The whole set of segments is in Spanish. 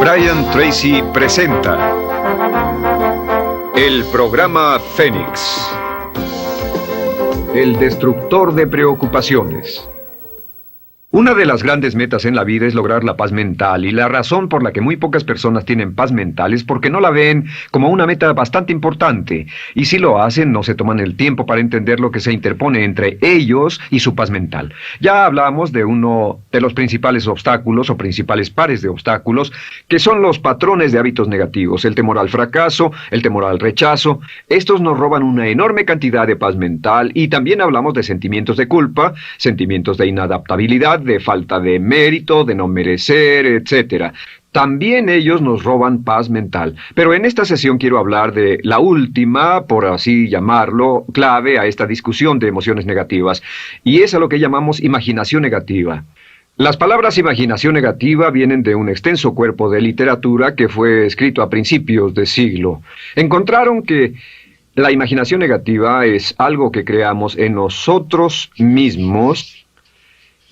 Brian Tracy presenta el programa Fénix, el destructor de preocupaciones. Una de las grandes metas en la vida es lograr la paz mental, y la razón por la que muy pocas personas tienen paz mental es porque no la ven como una meta bastante importante, y si lo hacen no se toman el tiempo para entender lo que se interpone entre ellos y su paz mental. Ya hablamos de uno de los principales obstáculos o principales pares de obstáculos, que son los patrones de hábitos negativos, el temor al fracaso, el temor al rechazo. Estos nos roban una enorme cantidad de paz mental, y también hablamos de sentimientos de culpa, sentimientos de inadaptabilidad, de falta de mérito, de no merecer, etc. También ellos nos roban paz mental. Pero en esta sesión quiero hablar de la última, por así llamarlo, clave a esta discusión de emociones negativas, y es a lo que llamamos imaginación negativa. Las palabras imaginación negativa vienen de un extenso cuerpo de literatura que fue escrito a principios de siglo. Encontraron que la imaginación negativa es algo que creamos en nosotros mismos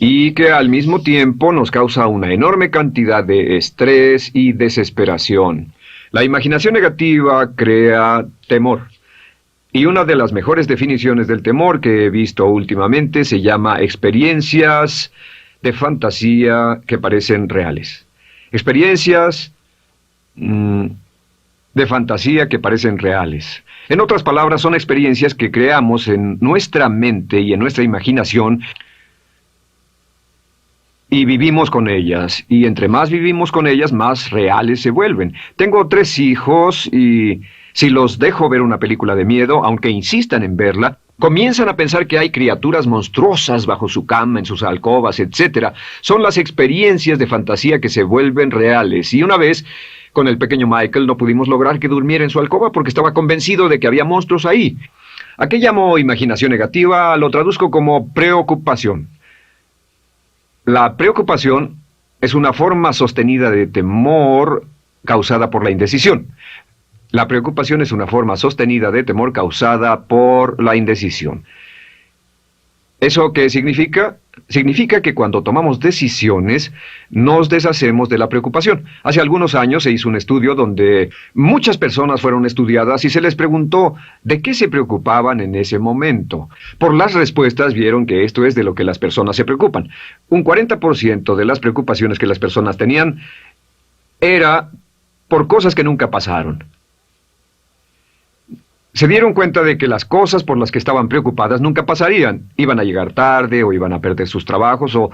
y que al mismo tiempo nos causa una enorme cantidad de estrés y desesperación. La imaginación negativa crea temor. Y una de las mejores definiciones del temor que he visto últimamente se llama experiencias de fantasía que parecen reales. Experiencias de fantasía que parecen reales. En otras palabras, son experiencias que creamos en nuestra mente y en nuestra imaginación, y vivimos con ellas, y entre más vivimos con ellas, más reales se vuelven. Tengo 3 hijos, y si los dejo ver una película de miedo, aunque insistan en verla, comienzan a pensar que hay criaturas monstruosas bajo su cama, en sus alcobas, etc. Son las experiencias de fantasía que se vuelven reales. Y una vez, con el pequeño Michael, no pudimos lograr que durmiera en su alcoba porque estaba convencido de que había monstruos ahí. ¿A qué llamo imaginación negativa? Lo traduzco como preocupación. La preocupación es una forma sostenida de temor causada por la indecisión. La preocupación es una forma sostenida de temor causada por la indecisión. ¿Eso qué significa? Significa que cuando tomamos decisiones, nos deshacemos de la preocupación. Hace algunos años se hizo un estudio donde muchas personas fueron estudiadas y se les preguntó de qué se preocupaban en ese momento. Por las respuestas vieron que esto es de lo que las personas se preocupan. Un 40% de las preocupaciones que las personas tenían era por cosas que nunca pasaron. Se dieron cuenta de que las cosas por las que estaban preocupadas nunca pasarían. Iban a llegar tarde, o iban a perder sus trabajos, o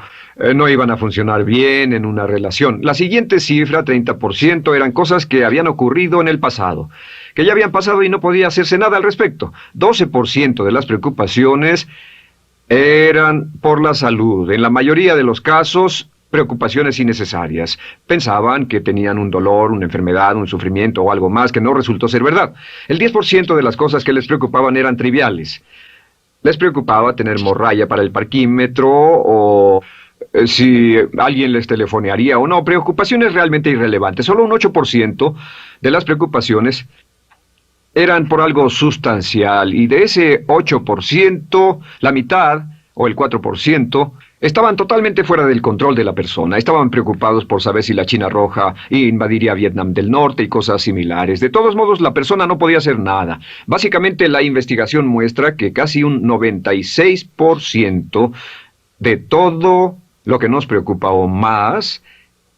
no iban a funcionar bien en una relación. La siguiente cifra, 30%, eran cosas que habían ocurrido en el pasado, que ya habían pasado y no podía hacerse nada al respecto. 12% de las preocupaciones eran por la salud. En la mayoría de los casos, preocupaciones innecesarias. Pensaban que tenían un dolor, una enfermedad, un sufrimiento o algo más que no resultó ser verdad. El 10% de las cosas que les preocupaban eran triviales. Les preocupaba tener morralla para el parquímetro, o si alguien les telefonearía o no. Preocupaciones realmente irrelevantes. Solo un 8% de las preocupaciones eran por algo sustancial, y de ese 8%, la mitad, o el 4%, estaban totalmente fuera del control de la persona. Estaban preocupados por saber si la China Roja invadiría Vietnam del Norte y cosas similares. De todos modos, la persona no podía hacer nada. Básicamente, la investigación muestra que casi un 96% de todo lo que nos preocupa o más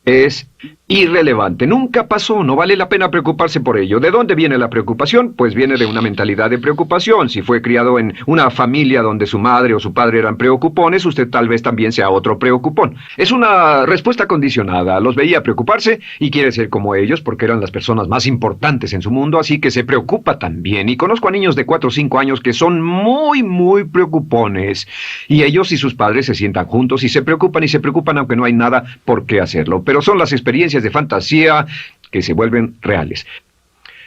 es irrelevante. Nunca pasó, no vale la pena preocuparse por ello. ¿De dónde viene la preocupación? Pues viene de una mentalidad de preocupación. Si fue criado en una familia donde su madre o su padre eran preocupones, usted tal vez también sea otro preocupón. Es una respuesta condicionada. Los veía preocuparse y quiere ser como ellos porque eran las personas más importantes en su mundo, así que se preocupa también. Y conozco a niños de 4 o 5 años que son muy preocupones. Y ellos y sus padres se sientan juntos y se preocupan aunque no hay nada por qué hacerlo. Pero son las experiencias de fantasía que se vuelven reales.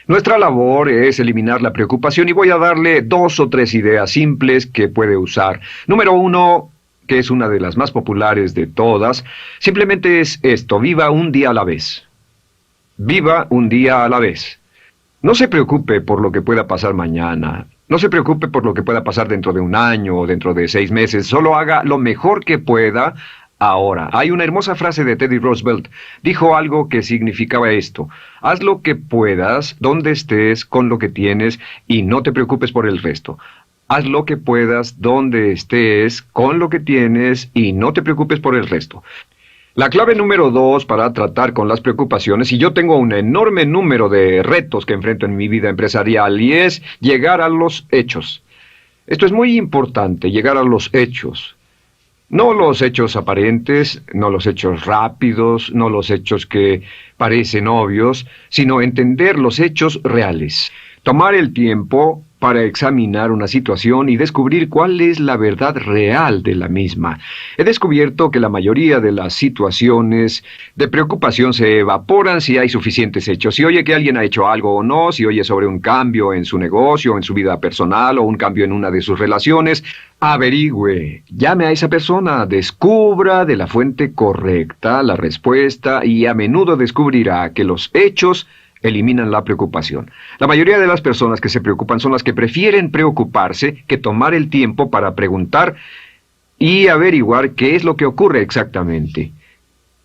Nuestra labor es eliminar la preocupación, y voy a darle 2 o 3 ideas simples que puede usar. Número 1, que es una de las más populares de todas, simplemente es esto: viva un día a la vez. Viva un día a la vez. No se preocupe por lo que pueda pasar mañana. No se preocupe por lo que pueda pasar dentro de un año o dentro de 6 meses. Solo haga lo mejor que pueda ahora. Hay una hermosa frase de Teddy Roosevelt. Dijo algo que significaba esto: haz lo que puedas, donde estés, con lo que tienes, y no te preocupes por el resto. Haz lo que puedas, donde estés, con lo que tienes, y no te preocupes por el resto. La clave número 2 para tratar con las preocupaciones, y yo tengo un enorme número de retos que enfrento en mi vida empresarial, y es llegar a los hechos. Esto es muy importante, llegar a los hechos. No los hechos aparentes, no los hechos rápidos, no los hechos que parecen obvios, sino entender los hechos reales. Tomar el tiempo para examinar una situación y descubrir cuál es la verdad real de la misma. He descubierto que la mayoría de las situaciones de preocupación se evaporan si hay suficientes hechos. Si oye que alguien ha hecho algo o no, si oye sobre un cambio en su negocio, en su vida personal o un cambio en una de sus relaciones, averigüe, llame a esa persona, descubra de la fuente correcta la respuesta y a menudo descubrirá que los hechos eliminan la preocupación. La mayoría de las personas que se preocupan son las que prefieren preocuparse que tomar el tiempo para preguntar y averiguar qué es lo que ocurre exactamente.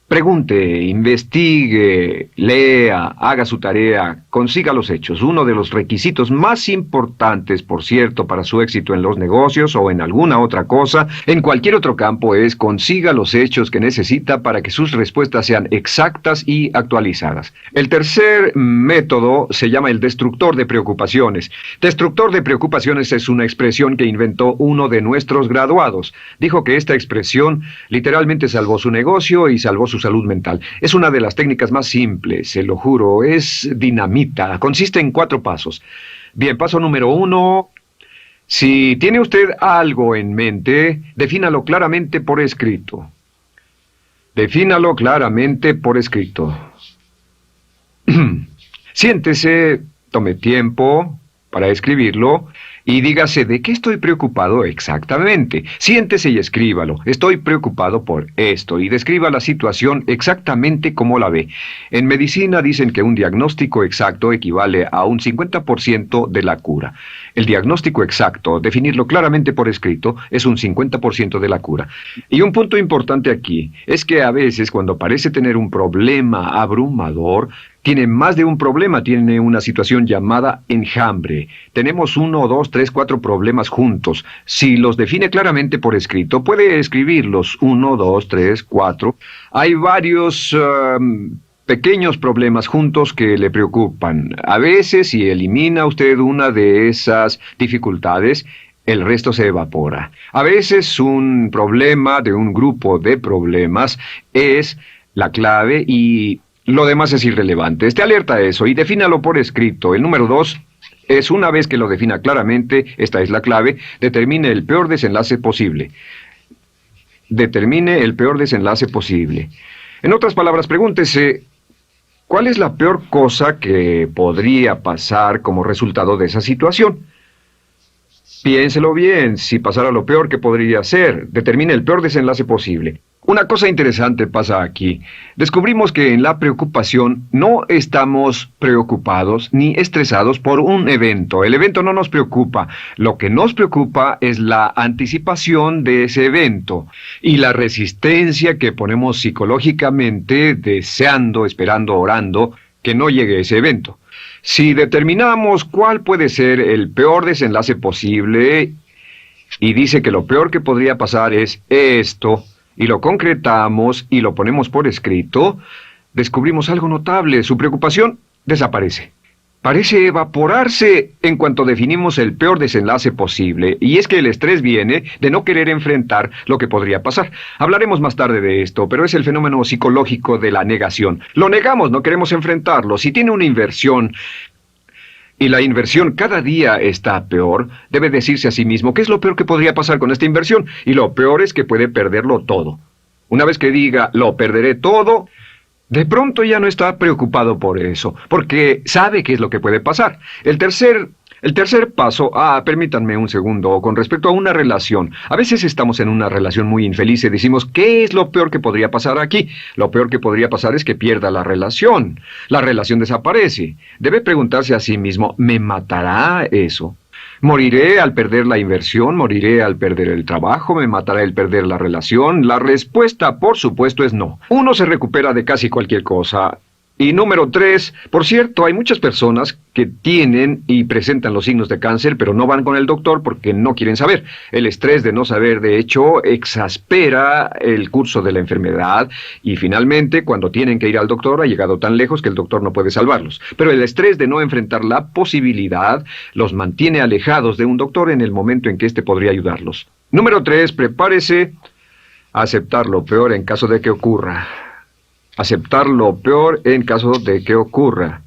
Pregunte, investigue, lea, haga su tarea, consiga los hechos. Uno de los requisitos más importantes, por cierto, para su éxito en los negocios o en alguna otra cosa, en cualquier otro campo, es consiga los hechos que necesita para que sus respuestas sean exactas y actualizadas. El tercer método se llama el destructor de preocupaciones. Destructor de preocupaciones es una expresión que inventó uno de nuestros graduados. Dijo que esta expresión literalmente salvó su negocio y salvó su salud mental. Es una de las técnicas más simples, se lo juro, es dinamita. Consiste en 4 pasos. Bien, paso número 1. Si tiene usted algo en mente, defínalo claramente por escrito. Defínalo claramente por escrito. Siéntese, tome tiempo para escribirlo y dígase de qué estoy preocupado exactamente. Siéntese y escríbalo. Estoy preocupado por esto y describa la situación exactamente como la ve. En medicina dicen que un diagnóstico exacto equivale a un 50% de la cura. El diagnóstico exacto, definirlo claramente por escrito, es un 50% de la cura. Y un punto importante aquí es que a veces cuando parece tener un problema abrumador, tiene más de un problema, tiene una situación llamada enjambre. Tenemos 1, 2, 3, 4 problemas juntos. Si los define claramente por escrito, puede escribirlos 1, 2, 3, 4. Hay varios pequeños problemas juntos que le preocupan. A veces, si elimina usted una de esas dificultades, el resto se evapora. A veces un problema de un grupo de problemas es la clave y lo demás es irrelevante. Esté alerta a eso y defínalo por escrito. El número 2 es, una vez que lo defina claramente, esta es la clave, determine el peor desenlace posible. Determine el peor desenlace posible. En otras palabras, pregúntese, ¿cuál es la peor cosa que podría pasar como resultado de esa situación? Piénselo bien, si pasara lo peor que podría ser, determine el peor desenlace posible. Una cosa interesante pasa aquí. Descubrimos que en la preocupación no estamos preocupados ni estresados por un evento. El evento no nos preocupa. Lo que nos preocupa es la anticipación de ese evento y la resistencia que ponemos psicológicamente deseando, esperando, orando que no llegue ese evento. Si determinamos cuál puede ser el peor desenlace posible y dice que lo peor que podría pasar es esto, y lo concretamos y lo ponemos por escrito, descubrimos algo notable. Su preocupación desaparece. Parece evaporarse en cuanto definimos el peor desenlace posible, y es que el estrés viene de no querer enfrentar lo que podría pasar. Hablaremos más tarde de esto, pero es el fenómeno psicológico de la negación. Lo negamos, no queremos enfrentarlo. Si tiene una inversión y la inversión cada día está peor, debe decirse a sí mismo qué es lo peor que podría pasar con esta inversión, y lo peor es que puede perderlo todo. Una vez que diga, lo perderé todo, de pronto ya no está preocupado por eso, porque sabe qué es lo que puede pasar. El tercer paso, permítanme un segundo, con respecto a una relación. A veces estamos en una relación muy infeliz y decimos, ¿qué es lo peor que podría pasar aquí? Lo peor que podría pasar es que pierda la relación. La relación desaparece. Debe preguntarse a sí mismo, ¿me matará eso? ¿Moriré al perder la inversión? ¿Moriré al perder el trabajo? ¿Me matará el perder la relación? La respuesta, por supuesto, es no. Uno se recupera de casi cualquier cosa. Y número 3, por cierto, hay muchas personas que tienen y presentan los signos de cáncer, pero no van con el doctor porque no quieren saber. El estrés de no saber, de hecho, exaspera el curso de la enfermedad y finalmente, cuando tienen que ir al doctor, ha llegado tan lejos que el doctor no puede salvarlos. Pero el estrés de no enfrentar la posibilidad los mantiene alejados de un doctor en el momento en que éste podría ayudarlos. Número 3, prepárese a aceptar lo peor en caso de que ocurra. Aceptar lo peor en caso de que ocurra.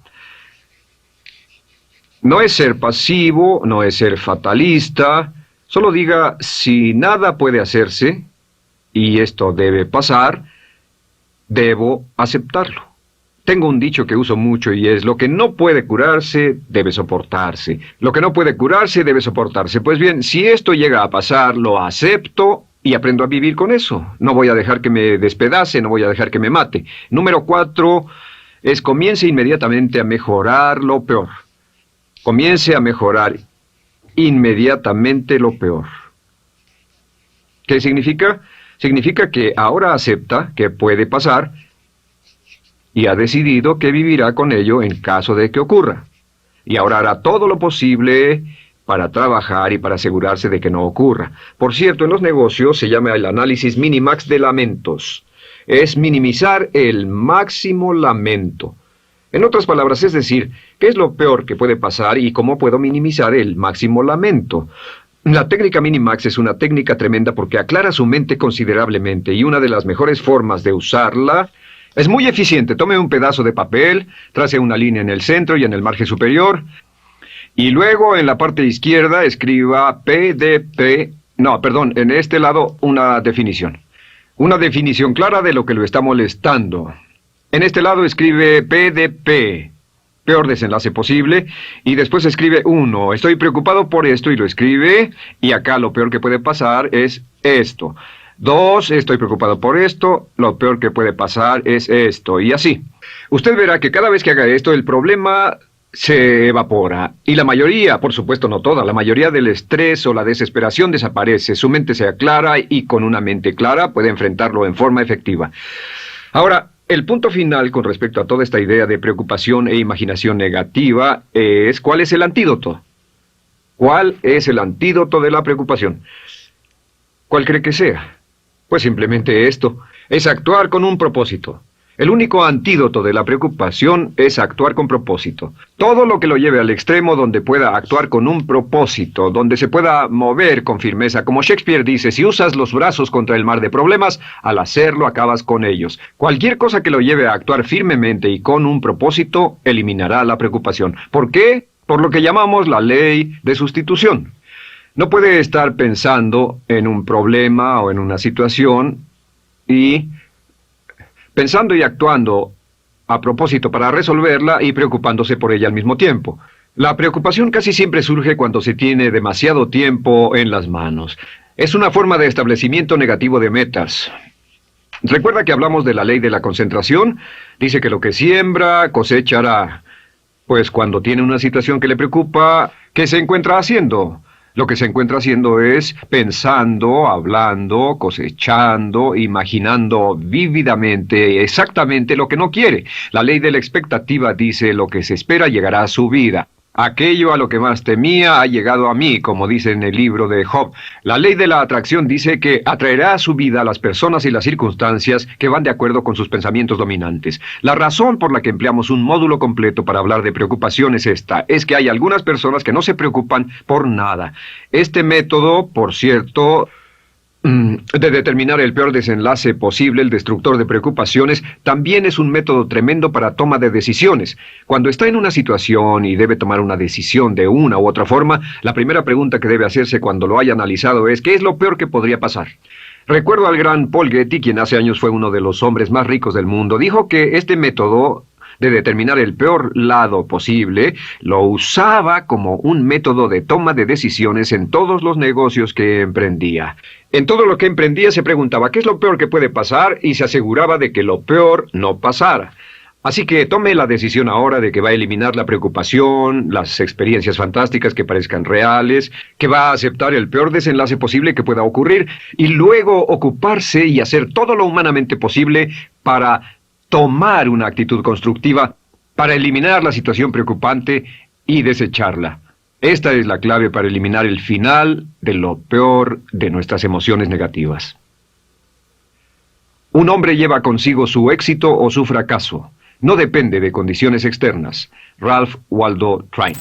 No es ser pasivo, no es ser fatalista. Solo diga, si nada puede hacerse, y esto debe pasar, debo aceptarlo. Tengo un dicho que uso mucho y es, lo que no puede curarse, debe soportarse. Lo que no puede curarse, debe soportarse. Pues bien, si esto llega a pasar, lo acepto y aprendo a vivir con eso. No voy a dejar que me despedace, no voy a dejar que me mate. Número 4 es comience inmediatamente a mejorar lo peor. Comience a mejorar inmediatamente lo peor. ¿Qué significa? Significa que ahora acepta que puede pasar y ha decidido que vivirá con ello en caso de que ocurra. Y ahora hará todo lo posible para trabajar y para asegurarse de que no ocurra. Por cierto, en los negocios se llama el análisis minimax de lamentos. Es minimizar el máximo lamento. En otras palabras, es decir, ¿qué es lo peor que puede pasar y cómo puedo minimizar el máximo lamento? La técnica Minimax es una técnica tremenda porque aclara su mente considerablemente y una de las mejores formas de usarla es muy eficiente. Tome un pedazo de papel, trace una línea en el centro y en el margen superior y luego en la parte izquierda escriba en este lado una definición. Una definición clara de lo que lo está molestando. En este lado escribe PDP, peor desenlace posible, y después escribe 1, estoy preocupado por esto, y lo escribe, y acá lo peor que puede pasar es esto. 2, estoy preocupado por esto, lo peor que puede pasar es esto, y así. Usted verá que cada vez que haga esto, el problema se evapora, y la mayoría, por supuesto no toda, la mayoría del estrés o la desesperación desaparece, su mente se aclara, y con una mente clara puede enfrentarlo en forma efectiva. Ahora, el punto final con respecto a toda esta idea de preocupación e imaginación negativa es ¿cuál es el antídoto? ¿Cuál es el antídoto de la preocupación? ¿Cuál cree que sea? Pues simplemente esto, es actuar con un propósito. El único antídoto de la preocupación es actuar con propósito. Todo lo que lo lleve al extremo donde pueda actuar con un propósito, donde se pueda mover con firmeza. Como Shakespeare dice, si usas los brazos contra el mar de problemas, al hacerlo acabas con ellos. Cualquier cosa que lo lleve a actuar firmemente y con un propósito, eliminará la preocupación. ¿Por qué? Por lo que llamamos la ley de sustitución. No puede estar pensando en un problema o en una situación y pensando y actuando a propósito para resolverla y preocupándose por ella al mismo tiempo. La preocupación casi siempre surge cuando se tiene demasiado tiempo en las manos. Es una forma de establecimiento negativo de metas. ¿Recuerda que hablamos de la ley de la concentración? Dice que lo que siembra, cosechará. Pues cuando tiene una situación que le preocupa, ¿qué se encuentra haciendo? Lo que se encuentra haciendo es pensando, hablando, cosechando, imaginando vívidamente exactamente lo que no quiere. La ley de la expectativa dice lo que se espera llegará a su vida. Aquello a lo que más temía ha llegado a mí, como dice en el libro de Job. La ley de la atracción dice que atraerá a su vida a las personas y las circunstancias que van de acuerdo con sus pensamientos dominantes. La razón por la que empleamos un módulo completo para hablar de preocupación es esta, es que hay algunas personas que no se preocupan por nada. Este método, por cierto, de determinar el peor desenlace posible, el destructor de preocupaciones, también es un método tremendo para toma de decisiones. Cuando está en una situación y debe tomar una decisión de una u otra forma, la primera pregunta que debe hacerse cuando lo haya analizado es ¿qué es lo peor que podría pasar? Recuerdo al gran Paul Getty, quien hace años fue uno de los hombres más ricos del mundo, dijo que este método de determinar el peor lado posible, lo usaba como un método de toma de decisiones en todos los negocios que emprendía. En todo lo que emprendía se preguntaba ¿qué es lo peor que puede pasar? Y se aseguraba de que lo peor no pasara. Así que tome la decisión ahora de que va a eliminar la preocupación, las experiencias fantásticas que parezcan reales, que va a aceptar el peor desenlace posible que pueda ocurrir y luego ocuparse y hacer todo lo humanamente posible para tomar una actitud constructiva, para eliminar la situación preocupante y desecharla. Esta es la clave para eliminar el final de lo peor de nuestras emociones negativas. Un hombre lleva consigo su éxito o su fracaso. No depende de condiciones externas. Ralph Waldo Trine.